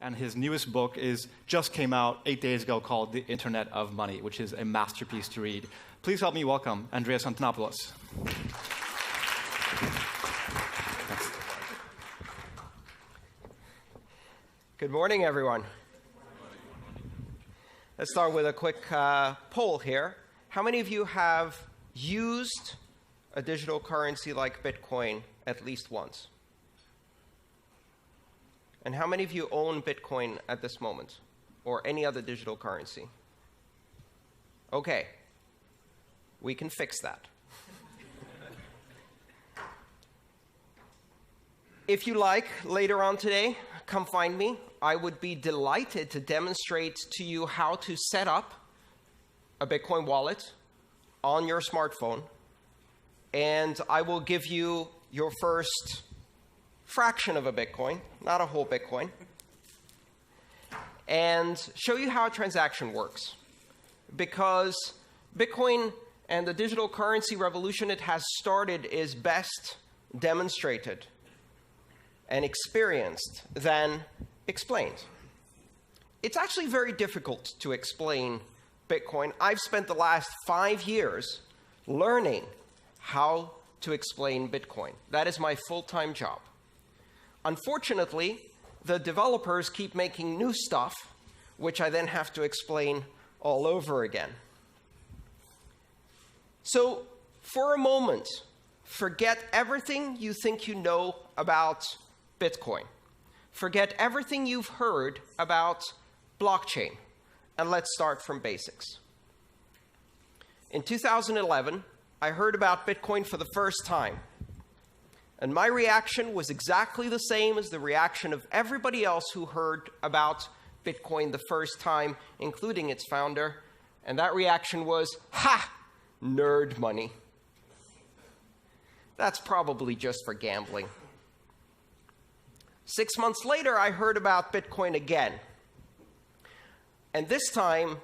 and his newest book just came out 8 days ago called The Internet of Money, which is a masterpiece to read. Please help me welcome Andreas Antonopoulos. Good morning, everyone. Let's start with a quick poll here. How many of you have used a digital currency like Bitcoin at least once? And how many of you own Bitcoin at this moment, or any other digital currency? Okay, we can fix that. If you like, later on today, come find me. I would be delighted to demonstrate to you how to set up a Bitcoin wallet on your smartphone, and I will give you your first fraction of a Bitcoin, not a whole Bitcoin, and show you how a transaction works. Because Bitcoin and the digital currency revolution it has started is best demonstrated and experienced than explained. It's actually very difficult to explain Bitcoin. I've spent the last 5 years learning how to explain Bitcoin. That is my full-time job. Unfortunately, the developers keep making new stuff, which I then have to explain all over again. So, for a moment, forget everything you think you know about Bitcoin. Forget everything you've heard about blockchain, and let's start from basics. In 2011, I heard about Bitcoin for the first time, and my reaction was exactly the same as the reaction of everybody else who heard about Bitcoin the first time, including its founder, and that reaction was, "Ha! Nerd money." That's probably just for gambling. 6 months later, I heard about Bitcoin again. And this time,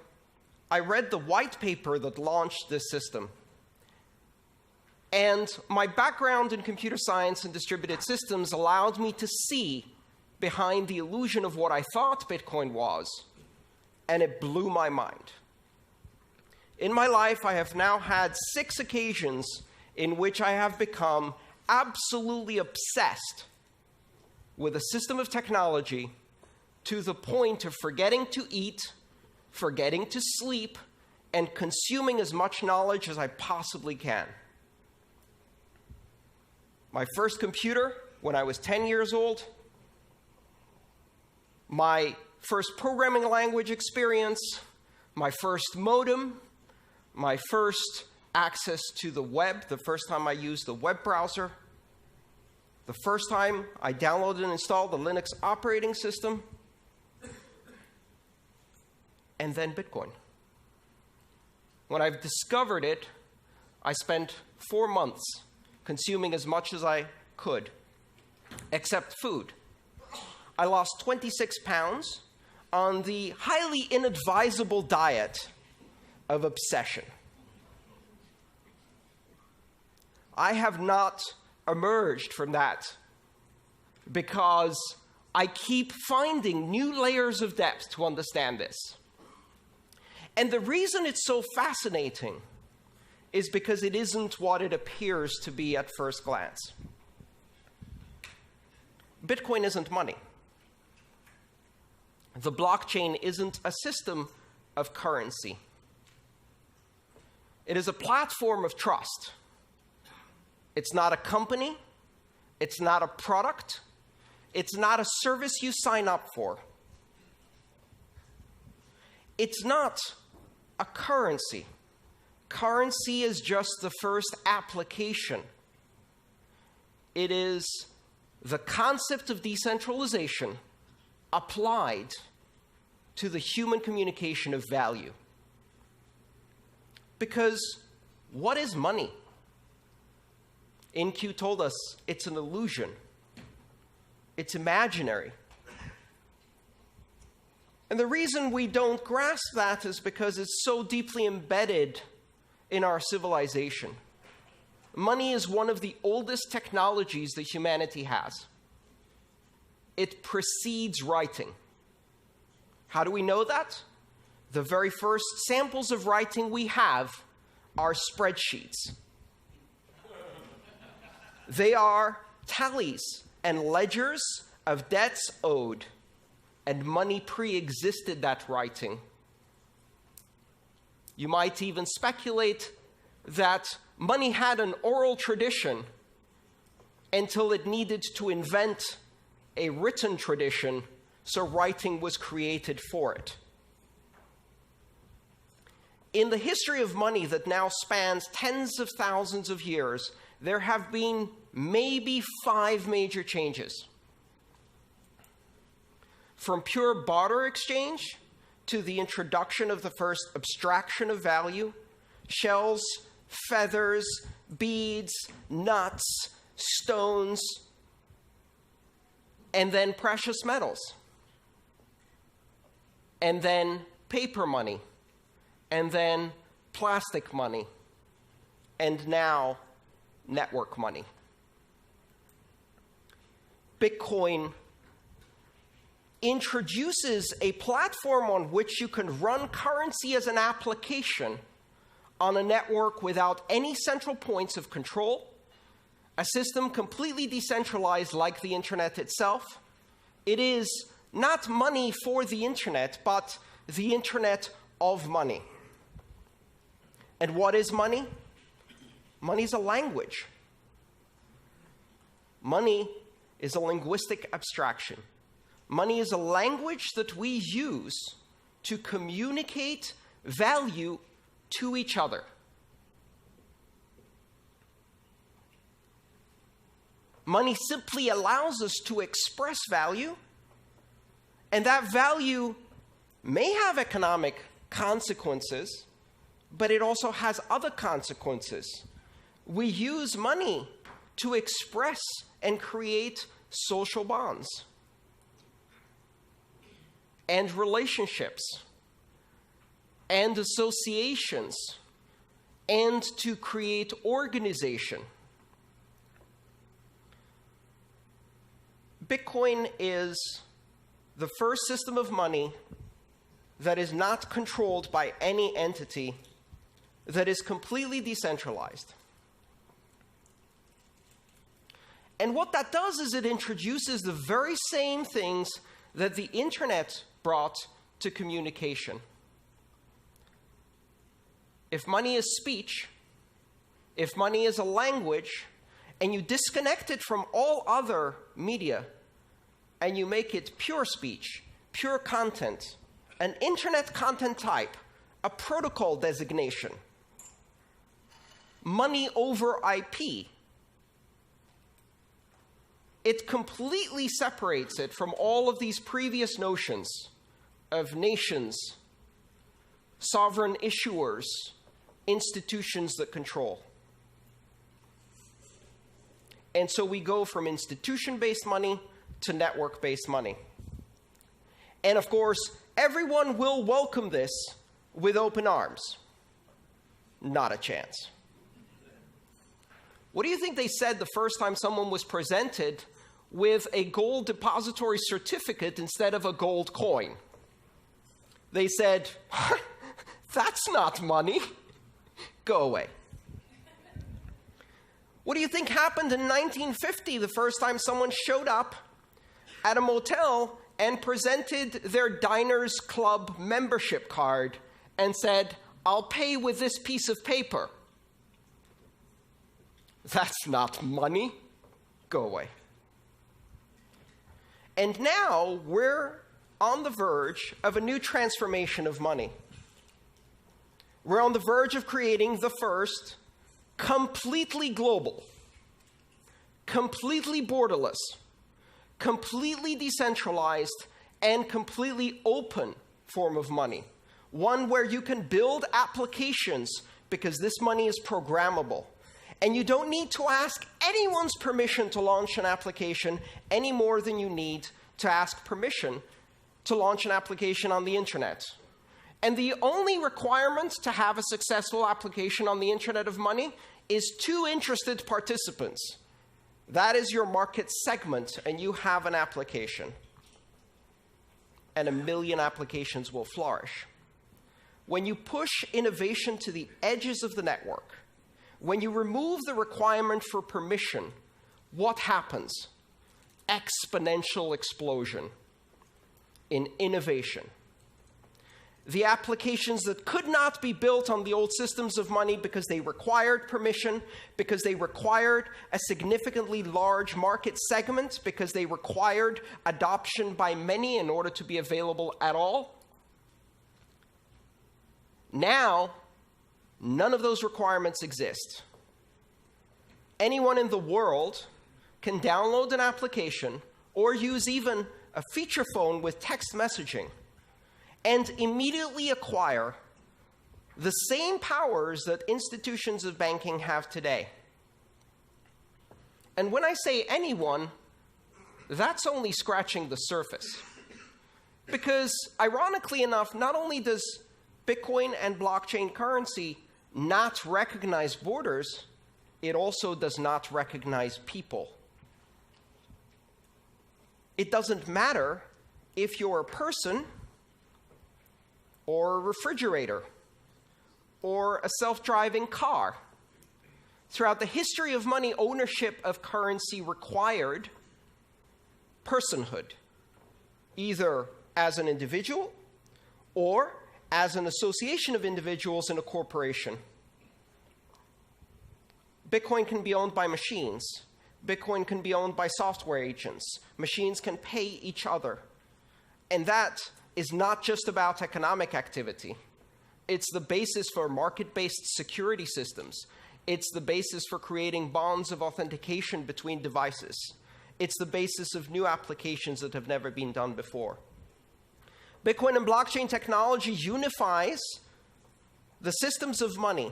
I read the white paper that launched this system. And my background in computer science and distributed systems allowed me to see behind the illusion of what I thought Bitcoin was, and it blew my mind. In my life, I have now had 6 occasions in which I have become absolutely obsessed with a system of technology to the point of forgetting to eat, forgetting to sleep, and consuming as much knowledge as I possibly can. My first computer, when I was 10 years old, my first programming language experience, my first modem, my first access to the web, the first time I used the web browser, the first time I downloaded and installed the Linux operating system, and then Bitcoin. When I've discovered it, I spent 4 months consuming as much as I could, except food. I lost 26 pounds on the highly inadvisable diet of obsession. I have not emerged from that because I keep finding new layers of depth to understand this. And the reason it's so fascinating is because it isn't what it appears to be at first glance. Bitcoin isn't money. The blockchain isn't a system of currency. It is a platform of trust. It's not a company. It's not a product. It's not a service you sign up for. It's not a currency. Currency is just the first application. It is the concept of decentralization applied to the human communication of value. Because what is money? InQ told us it's an illusion. It's imaginary. And the reason we don't grasp that is because it's so deeply embedded in our civilization. Money is one of the oldest technologies that humanity has. It precedes writing. How do we know that? The very first samples of writing we have are spreadsheets. They are tallies and ledgers of debts owed, and money pre-existed that writing. You might even speculate that money had an oral tradition until it needed to invent a written tradition, so writing was created for it. In the history of money that now spans tens of thousands of years, there have been maybe 5 major changes. From pure barter exchange to the introduction of the first abstraction of value, shells, feathers, beads, nuts, stones, and then precious metals, and then paper money, and then plastic money, and now network money. Bitcoin introduces a platform on which you can run currency as an application on a network without any central points of control, a system completely decentralized like the internet itself. It is not money for the internet, but the internet of money. And what is money? Money is a language. Money is a linguistic abstraction. Money is a language that we use to communicate value to each other. Money simply allows us to express value, and that value may have economic consequences, but it also has other consequences. We use money to express and create social bonds and relationships and associations and to create organization. Bitcoin is the first system of money that is not controlled by any entity, that is completely decentralized. And what that does is it introduces the very same things that the internet brought to communication. If money is speech, if money is a language, and you disconnect it from all other media, and you make it pure speech, pure content, an internet content type, a protocol designation, money over IP, it completely separates it from all of these previous notions of nations, sovereign issuers, institutions that control. And so we go from institution-based money to network-based money. And of course, everyone will welcome this with open arms. Not a chance. What do you think they said the first time someone was presented with a gold depository certificate instead of a gold coin? They said, "That's not money. Go away." What do you think happened in 1950 the first time someone showed up at a motel and presented their Diners Club membership card and said, "I'll pay with this piece of paper"? That's not money. Go away. And now we're on the verge of a new transformation of money. We're on the verge of creating the first completely global, completely borderless, completely decentralized, and completely open form of money. One where you can build applications because this money is programmable. And you don't need to ask anyone's permission to launch an application any more than you need to ask permission to launch an application on the internet. And the only requirement to have a successful application on the internet of money is 2 interested participants. That is your market segment, and you have an application. and 1 million applications will flourish. When you push innovation to the edges of the network, when you remove the requirement for permission, what happens? Exponential explosion in innovation. The applications that could not be built on the old systems of money because they required permission, because they required a significantly large market segment, because they required adoption by many in order to be available at all. Now, none of those requirements exist. Anyone in the world can download an application or use even a feature phone with text messaging and immediately acquire the same powers that institutions of banking have today. And when I say anyone, that's only scratching the surface. Because, ironically enough, not only does Bitcoin and blockchain currency not recognize borders, it also does not recognize people. It doesn't matter if you're a person or a refrigerator or a self-driving car. Throughout the history of money, ownership of currency required personhood, either as an individual or as an association of individuals in a corporation. Bitcoin can be owned by machines. Bitcoin can be owned by software agents. Machines can pay each other. And that is not just about economic activity. It's the basis for market-based security systems. It's the basis for creating bonds of authentication between devices. It's the basis of new applications that have never been done before. Bitcoin and blockchain technology unifies the systems of money.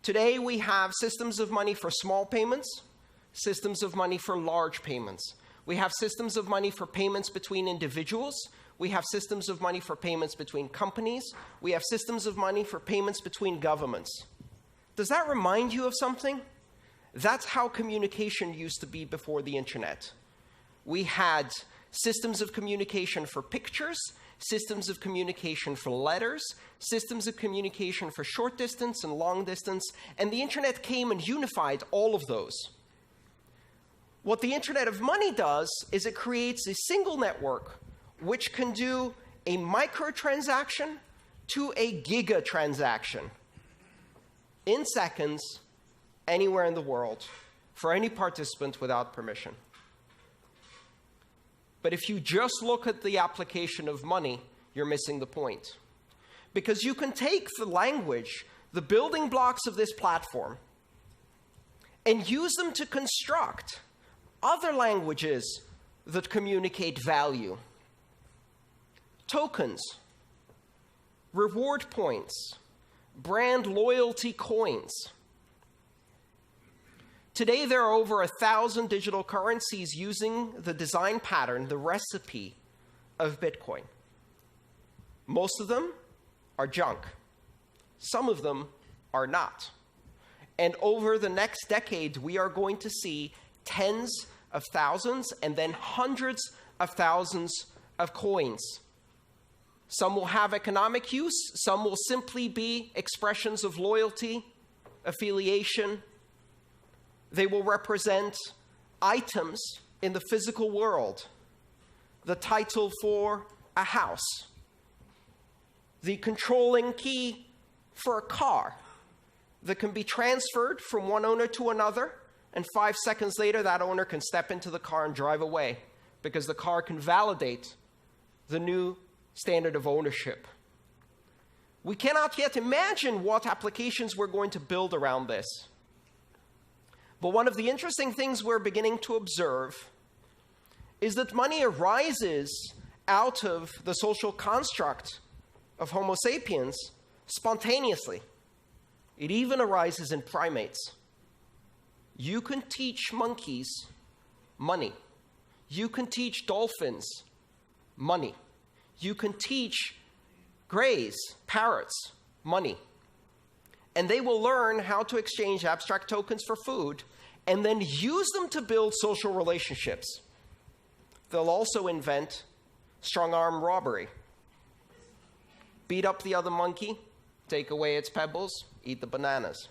Today we have systems of money for small payments, systems of money for large payments. We have systems of money for payments between individuals. We have systems of money for payments between companies. We have systems of money for payments between governments. Does that remind you of something? That's how communication used to be before the internet. We had systems of communication for pictures, systems of communication for letters, systems of communication for short distance and long distance, and the internet came and unified all of those. What the Internet of Money does is it creates a single network which can do a microtransaction to a gigatransaction in seconds, anywhere in the world, for any participant without permission. But if you just look at the application of money, you're missing the point. Because you can take the language, the building blocks of this platform, and use them to construct other languages that communicate value. Tokens, reward points, brand loyalty coins. Today there are over 1,000 digital currencies using the design pattern, the recipe of Bitcoin. Most of them are junk. Some of them are not. And over the next decade, we are going to see tens of thousands and then hundreds of thousands of coins. Some will have economic use. Some will simply be expressions of loyalty, affiliation. They will represent items in the physical world. The title for a house. The controlling key for a car that can be transferred from one owner to another, and 5 seconds later that owner can step into the car and drive away because the car can validate the new standard of ownership. We cannot yet imagine what applications we're going to build around this. But one of the interesting things we're beginning to observe is that money arises out of the social construct of Homo sapiens spontaneously. It even arises in primates. You can teach monkeys money. You can teach dolphins money. You can teach greys, parrots, money. And they will learn how to exchange abstract tokens for food and then use them to build social relationships. They'll also invent strong-arm robbery. Beat up the other monkey, take away its pebbles, eat the bananas.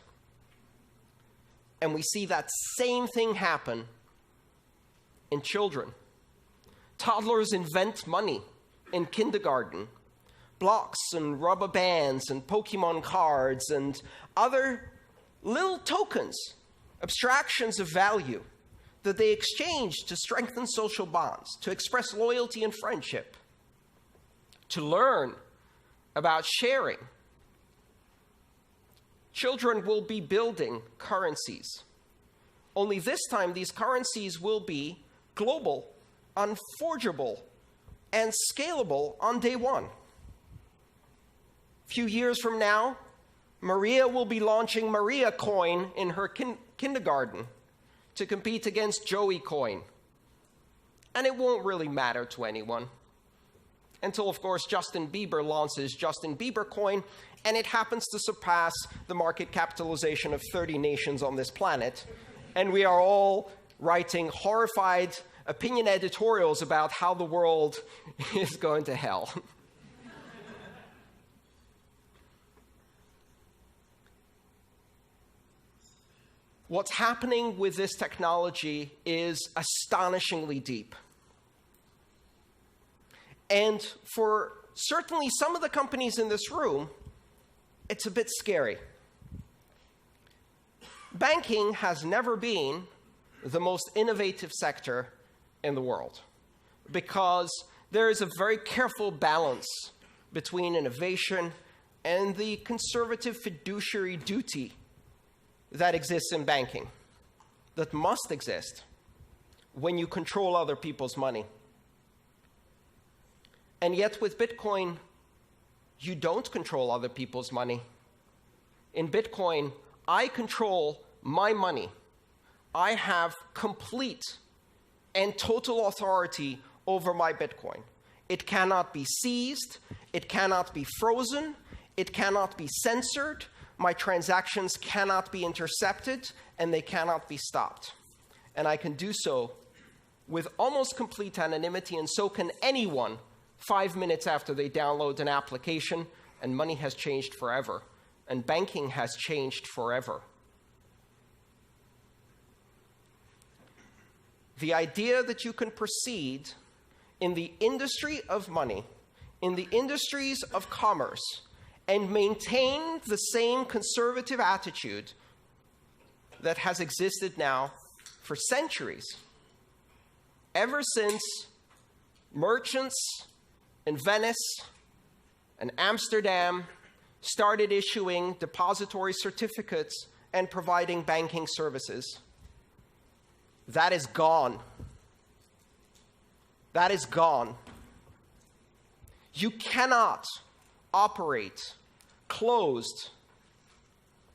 And we see that same thing happen in children. Toddlers invent money in kindergarten. Blocks and rubber bands and Pokemon cards and other little tokens, abstractions of value that they exchange to strengthen social bonds, to express loyalty and friendship, to learn about sharing. Children will be building currencies. Only this time, these currencies will be global, unforgeable, and scalable on day one. A few years from now, Maria will be launching Maria Coin in her kindergarten to compete against Joey Coin. And it won't really matter to anyone. Until, of course, Justin Bieber launches Justin Bieber Coin, and it happens to surpass the market capitalization of 30 nations on this planet. And we are all writing horrified opinion editorials about how the world is going to hell. What's happening with this technology is astonishingly deep. And for certainly some of the companies in this room, it's a bit scary. Banking has never been the most innovative sector in the world because there is a very careful balance between innovation and the conservative fiduciary duty that exists in banking, that must exist when you control other people's money. And yet with Bitcoin, you don't control other people's money. In Bitcoin, I control my money. I have complete and total authority over my Bitcoin. It cannot be seized, it cannot be frozen, it cannot be censored, my transactions cannot be intercepted, and they cannot be stopped. And I can do so with almost complete anonymity, and so can anyone 5 minutes after they download an application, and money has changed forever, and banking has changed forever. The idea that you can proceed in the industry of money, in the industries of commerce, and maintain the same conservative attitude that has existed now for centuries, ever since merchants in Venice and Amsterdam started issuing depository certificates and providing banking services. That is gone. That is gone. You cannot operate closed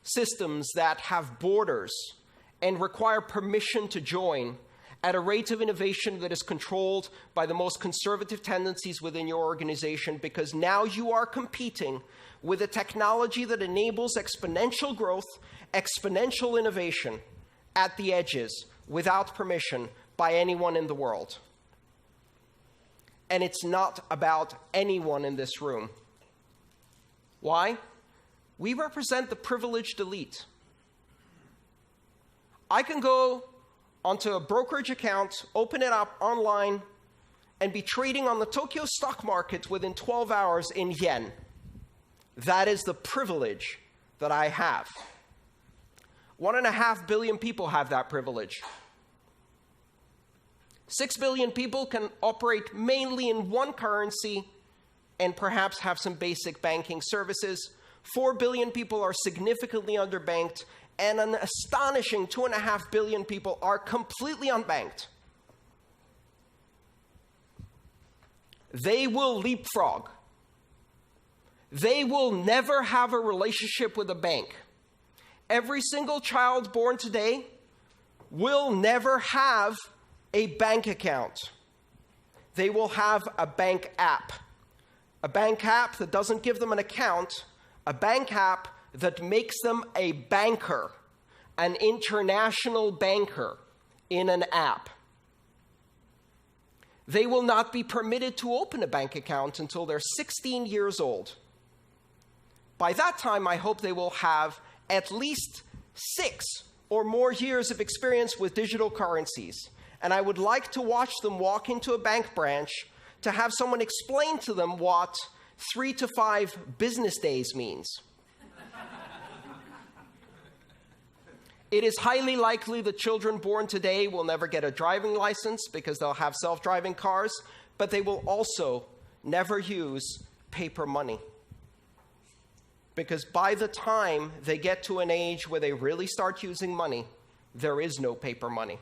systems that have borders and require permission to join at a rate of innovation that is controlled by the most conservative tendencies within your organization, because now you are competing with a technology that enables exponential growth, exponential innovation at the edges without permission by anyone in the world. And it's not about anyone in this room. Why? We represent the privileged elite. I can go onto a brokerage account, open it up online, and be trading on the Tokyo stock market within 12 hours in yen. That is the privilege that I have. 1.5 billion people have that privilege. 6 billion people can operate mainly in one currency and perhaps have some basic banking services. 4 billion people are significantly underbanked, and an astonishing 2.5 billion people are completely unbanked. They will leapfrog. They will never have a relationship with a bank. Every single child born today will never have a bank account. They will have a bank app. A bank app that doesn't give them an account, a bank app that makes them a banker, an international banker in an app. They will not be permitted to open a bank account until they're 16 years old. By that time, I hope they will have at least 6 or more years of experience with digital currencies. And I would like to watch them walk into a bank branch to have someone explain to them what 3 to 5 business days means. It is highly likely that children born today will never get a driving license because they'll have self-driving cars, but they will also never use paper money. Because by the time they get to an age where they really start using money, there is no paper money.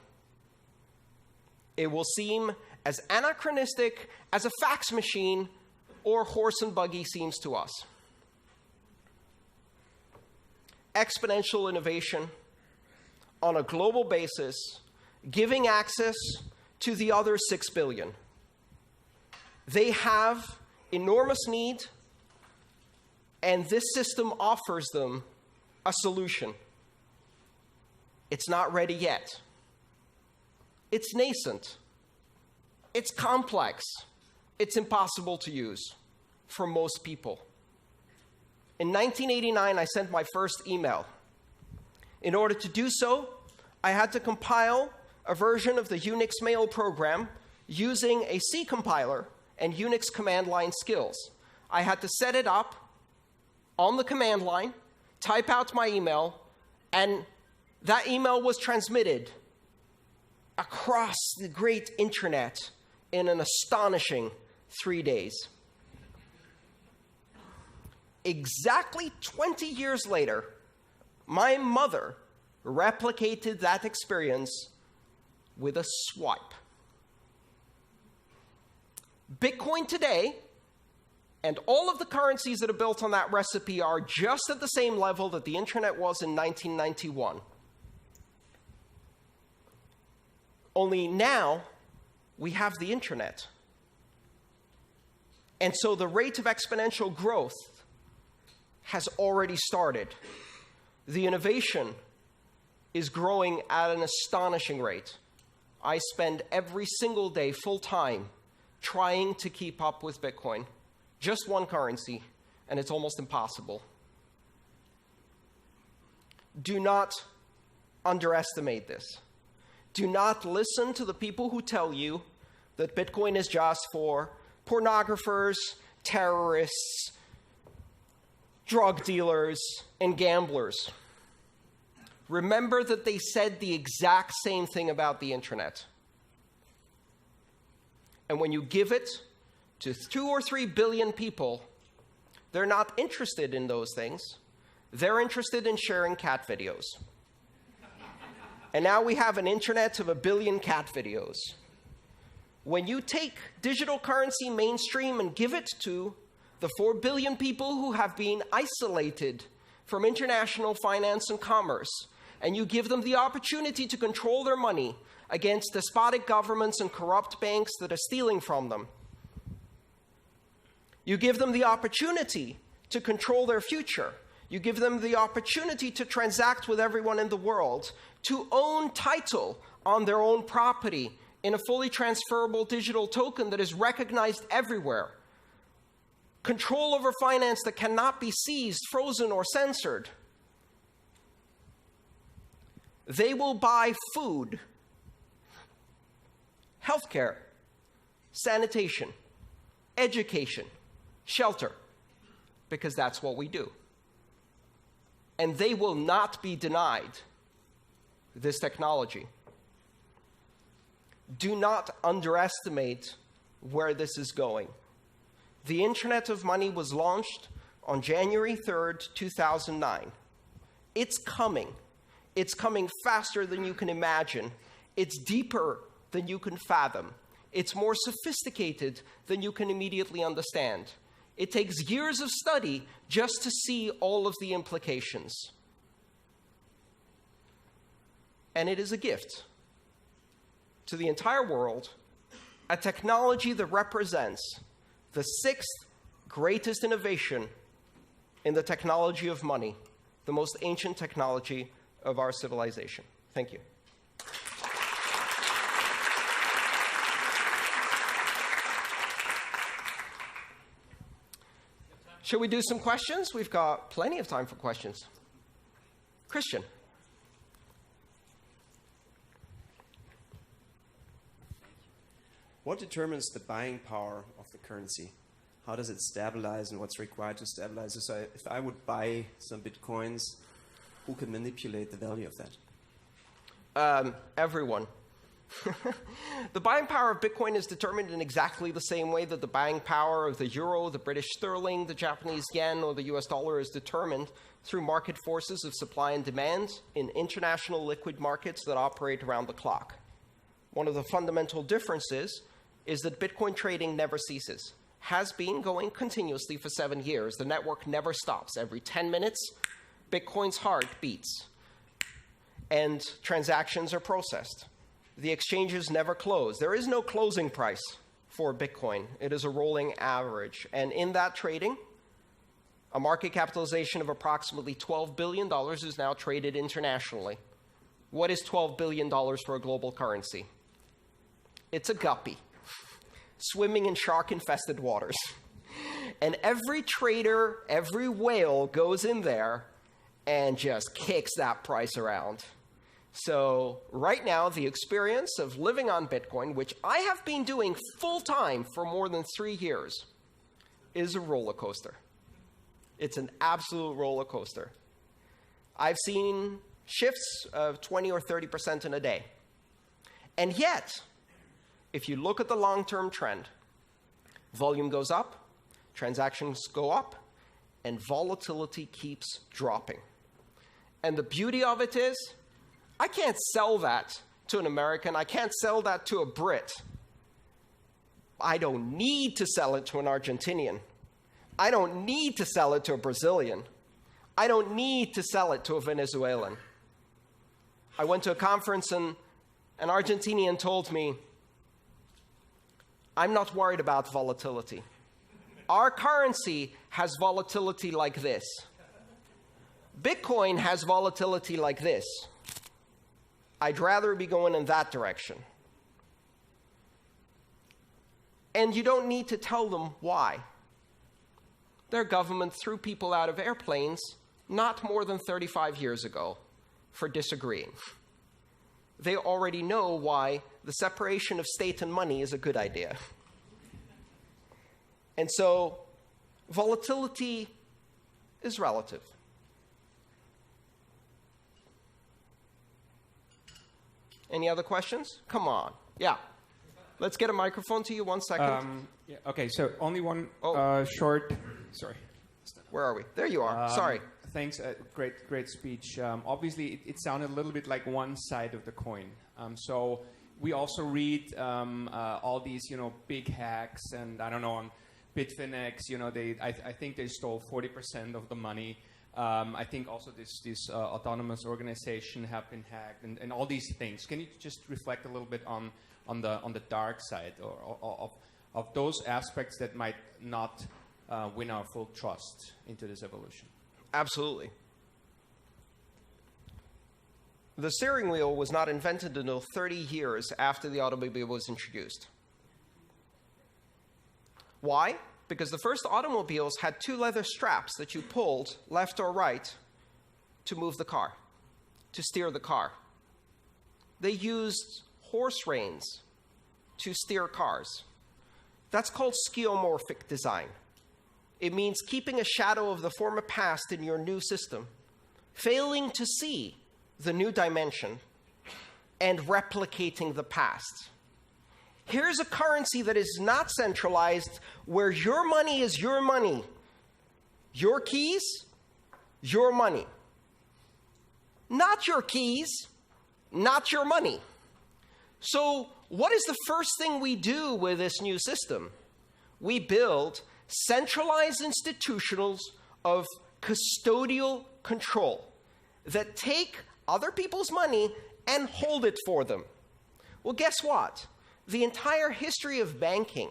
It will seem as anachronistic as a fax machine or horse and buggy seems to us. Exponential innovation on a global basis, giving access to the other 6 billion. They have enormous need, and this system offers them a solution. It's not ready yet. It's nascent. It's complex. It's impossible to use for most people. In 1989, I sent my first email. In order to do so, I had to compile a version of the Unix mail program using a C compiler and Unix command line skills. I had to set it up on the command line, type out my email, and that email was transmitted across the great internet in an astonishing 3 days. Exactly 20 years later, my mother replicated that experience with a swipe. Bitcoin today and all of the currencies that are built on that recipe are just at the same level that the internet was in 1991. Only now we have the internet. And so the rate of exponential growth has already started. The innovation is growing at an astonishing rate. I spend every single day full-time trying to keep up with Bitcoin. Just one currency, and it's almost impossible. Do not underestimate this. Do not listen to the people who tell you that Bitcoin is just for pornographers, terrorists, drug dealers, and gamblers. Remember that they said the exact same thing about the internet. And when you give it to 2 or 3 billion people, they're not interested in those things. They're interested in sharing cat videos. And now we have an internet of 1 billion cat videos. When you take digital currency mainstream and give it to the 4 billion people who have been isolated from international finance and commerce, and you give them the opportunity to control their money against despotic governments and corrupt banks that are stealing from them, you give them the opportunity to control their future. You give them the opportunity to transact with everyone in the world, to own title on their own property in a fully transferable digital token that is recognized everywhere. Control over finance that cannot be seized, frozen, or censored. They will buy food, healthcare, sanitation, education, shelter, because that's what we do. And they will not be denied this technology. Do not underestimate where this is going. The Internet of Money was launched on January 3rd, 2009. It's coming. It's coming faster than you can imagine. It's deeper than you can fathom. It's more sophisticated than you can immediately understand. It takes years of study just to see all of the implications. And it is a gift to the entire world, a technology that represents the 6th greatest innovation in the technology of money, the most ancient technology of our civilization. Thank you. Shall we do some questions? We've got plenty of time for questions. Christian. What determines the buying power of the currency? How does it stabilize and what's required to stabilize it? So if I would buy some Bitcoins, who can manipulate the value of that? Everyone. The buying power of Bitcoin is determined in exactly the same way that the buying power of the euro, the British sterling, the Japanese yen, or the US dollar is determined through market forces of supply and demand in international liquid markets that operate around the clock. One of the fundamental differences is that Bitcoin trading never ceases. Has been going continuously for 7 years. The network never stops. Every 10 minutes, Bitcoin's heart beats, and transactions are processed. The exchanges never close. There is no closing price for Bitcoin. It is a rolling average. And in that trading, a market capitalization of approximately $12 billion is now traded internationally. What is $12 billion for a global currency? It's a guppy swimming in shark-infested waters. And every trader, every whale goes in there and just kicks that price around. So right now, the experience of living on Bitcoin, which I have been doing full-time for more than 3 years, is a roller coaster. It's an absolute roller coaster. I've seen shifts of 20 or 30% in a day. And yet, if you look at the long-term trend, volume goes up, transactions go up, and volatility keeps dropping. And the beauty of it is, I can't sell that to an American. I can't sell that to a Brit. I don't need to sell it to an Argentinian. I don't need to sell it to a Brazilian. I don't need to sell it to a Venezuelan. I went to a conference and an Argentinian told me, I'm not worried about volatility. Our currency has volatility like this. Bitcoin has volatility like this. I'd rather be going in that direction. And you don't need to tell them why. Their government threw people out of airplanes not more than 35 years ago for disagreeing. They already know why the separation of state and money is a good idea. And so, volatility is relative. Any other questions? Come on. Yeah. Let's get a microphone to you. 1 second. Yeah, okay, so only one short... Sorry. Where are we? There you are. Sorry. Thanks. Great speech. Obviously, it sounded a little bit like one side of the coin. So we also read all these, big hacks, and I don't know, on Bitfinex, I think they stole 40% of the money. I think also this autonomous organization have been hacked, and all these things. Can you just reflect a little bit on the dark side of those aspects that might not win our full trust into this evolution? Absolutely. The steering wheel was not invented until 30 years after the automobile was introduced. Why? Because the first automobiles had 2 leather straps that you pulled left or right to move the car, to steer the car. They used horse reins to steer cars. That's called skeuomorphic design. It means keeping a shadow of the former past in your new system, failing to see the new dimension, and replicating the past. Here's a currency that is not centralized, where your money is your money. Your keys, your money. Not your keys, not your money. So what is the first thing we do with this new system? We build centralized institutions of custodial control that take other people's money and hold it for them. Well, guess what? The entire history of banking,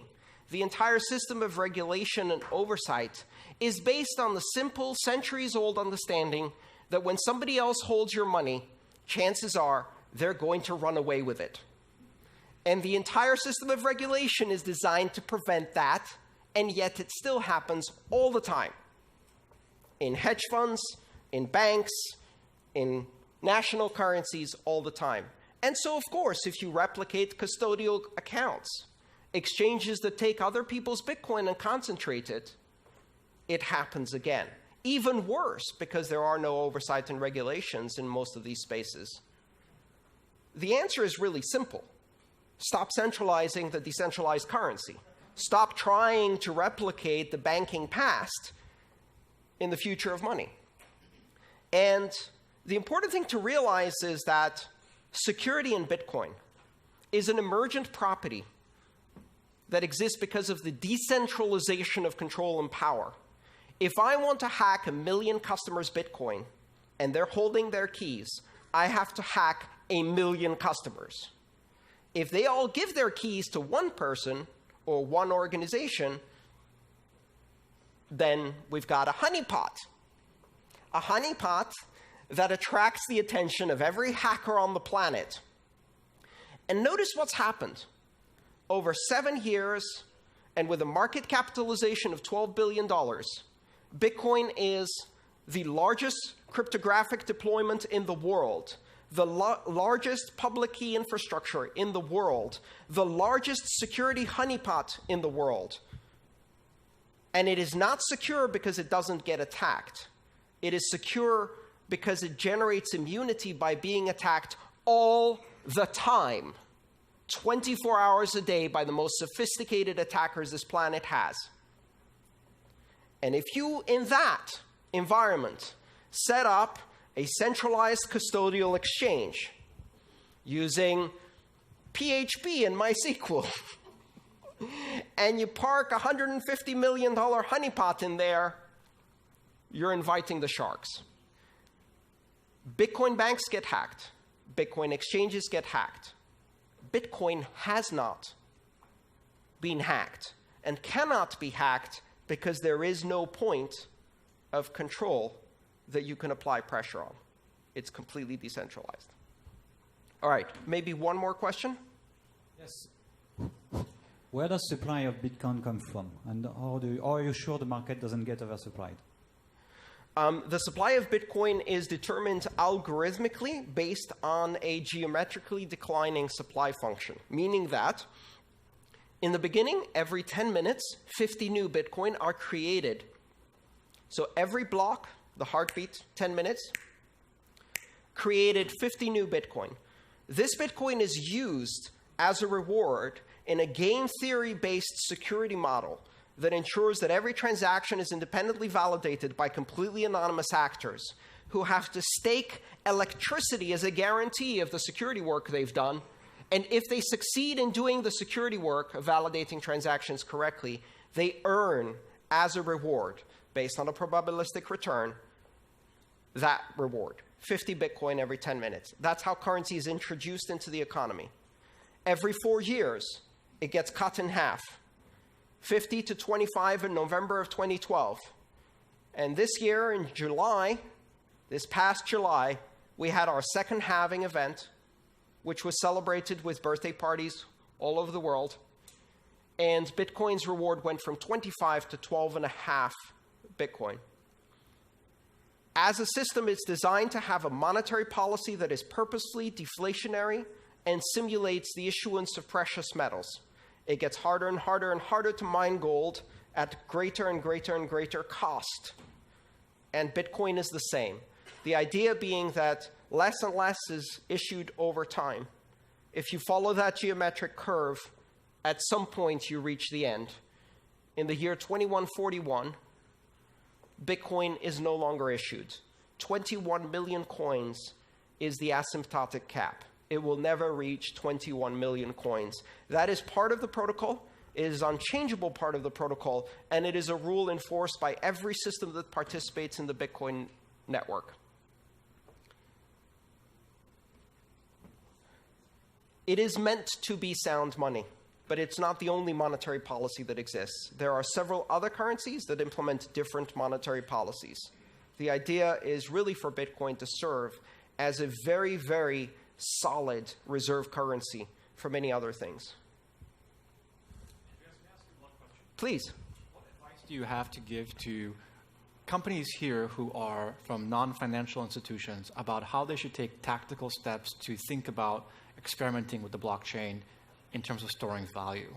the entire system of regulation and oversight is based on the simple, centuries-old understanding that when somebody else holds your money, chances are they're going to run away with it. And the entire system of regulation is designed to prevent that, and yet it still happens all the time. in hedge funds, in banks, in national currencies all the time. And so, of course, if you replicate custodial accounts, exchanges that take other people's Bitcoin and concentrate it, it happens again. Even worse, because there are no oversight and regulations in most of these spaces. The answer is really simple. Stop centralizing the decentralized currency. Stop trying to replicate the banking past in the future of money. And the important thing to realize is that security in Bitcoin is an emergent property that exists because of the decentralization of control and power. If I want to hack 1 million customers' Bitcoin and they're holding their keys, I have to hack 1 million customers. If they all give their keys to one person or one organization, then we've got a honeypot. A honeypot that attracts the attention of every hacker on the planet. And notice what's happened. Over 7 years, and with a market capitalization of $12 billion, Bitcoin is the largest cryptographic deployment in the world, the largest public key infrastructure in the world, the largest security honeypot in the world. And it is not secure because it doesn't get attacked. It is secure because it generates immunity by being attacked all the time, 24 hours a day by the most sophisticated attackers this planet has. And if you, in that environment, set up a centralized custodial exchange using PHP and MySQL, and you park a $150 million honeypot in there, you're inviting the sharks. Bitcoin banks get hacked. Bitcoin exchanges get hacked. Bitcoin has not been hacked and cannot be hacked because there is no point of control that you can apply pressure on. It's completely decentralized. All right, maybe one more question? Yes. Where does supply of Bitcoin come from? And how are you sure the market doesn't get oversupplied? The supply of Bitcoin is determined algorithmically based on a geometrically declining supply function, meaning that in the beginning, every 10 minutes, 50 new Bitcoin are created. So every block, the heartbeat, 10 minutes, created 50 new Bitcoin. This Bitcoin is used as a reward in a game theory-based security model that ensures that every transaction is independently validated by completely anonymous actors who have to stake electricity as a guarantee of the security work they've done. And if they succeed in doing the security work of validating transactions correctly, they earn as a reward, based on a probabilistic return, that reward, 50 Bitcoin every 10 minutes. That's how currency is introduced into the economy. Every 4 years, it gets cut in half. 50 to 25 in November of 2012. And this year in July, this past July, we had our second halving event, which was celebrated with birthday parties all over the world. And Bitcoin's reward went from 25 to 12.5 Bitcoin. As a system, it's designed to have a monetary policy that is purposefully deflationary and simulates the issuance of precious metals. It gets harder and harder and harder to mine gold at greater and greater and greater cost. And Bitcoin is the same. The idea being that less and less is issued over time. If you follow that geometric curve, at some point you reach the end. In the year 2141, Bitcoin is no longer issued. 21 million coins is the asymptotic cap. It will never reach 21 million coins. That is part of the protocol. It is an unchangeable part of the protocol, and it is a rule enforced by every system that participates in the Bitcoin network. It is meant to be sound money, but it's not the only monetary policy that exists. There are several other currencies that implement different monetary policies. The idea is really for Bitcoin to serve as a very, very solid reserve currency for many other things. Andreas, may I ask you one question? Please. What advice do you have to give to companies here who are from non-financial institutions about how they should take tactical steps to think about experimenting with the blockchain in terms of storing value?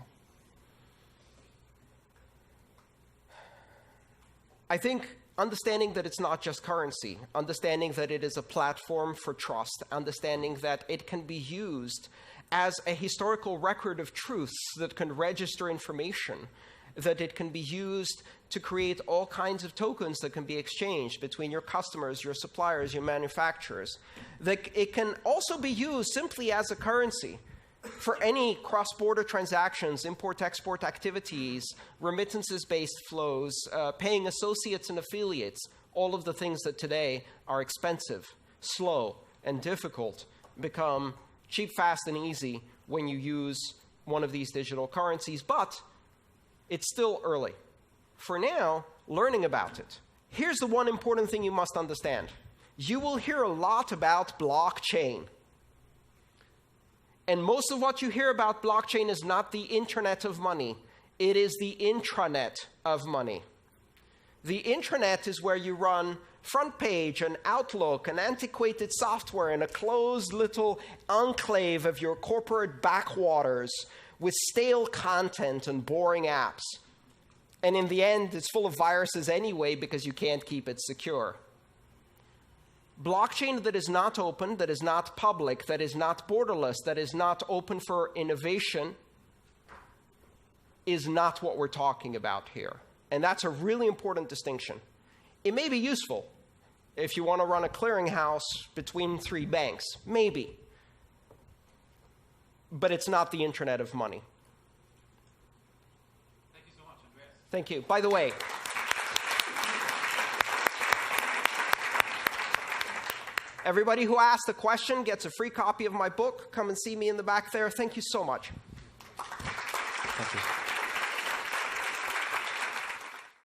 I think understanding that it's not just currency, understanding that it is a platform for trust, understanding that it can be used as a historical record of truths that can register information, that it can be used to create all kinds of tokens that can be exchanged between your customers, your suppliers, your manufacturers, that it can also be used simply as a currency for any cross-border transactions, import-export activities, remittances-based flows, paying associates and affiliates, all of the things that today are expensive, slow, and difficult become cheap, fast, and easy when you use one of these digital currencies. But it's still early. For now, learning about it. Here's the one important thing you must understand. You will hear a lot about blockchain. And most of what you hear about blockchain is not the internet of money. It is the intranet of money. The intranet is where you run front page and Outlook and antiquated software in a closed little enclave of your corporate backwaters with stale content and boring apps. And in the end, it's full of viruses anyway because you can't keep it secure. Blockchain that is not open, that is not public, that is not borderless, that is not open for innovation is not what we're talking about here. And that's a really important distinction. It may be useful if you want to run a clearinghouse between 3 banks, maybe. But it's not the internet of money. Thank you so much, Andreas. Thank you. By the way, everybody who asked a question gets a free copy of my book. Come and see me in the back there. Thank you so much. Thank you.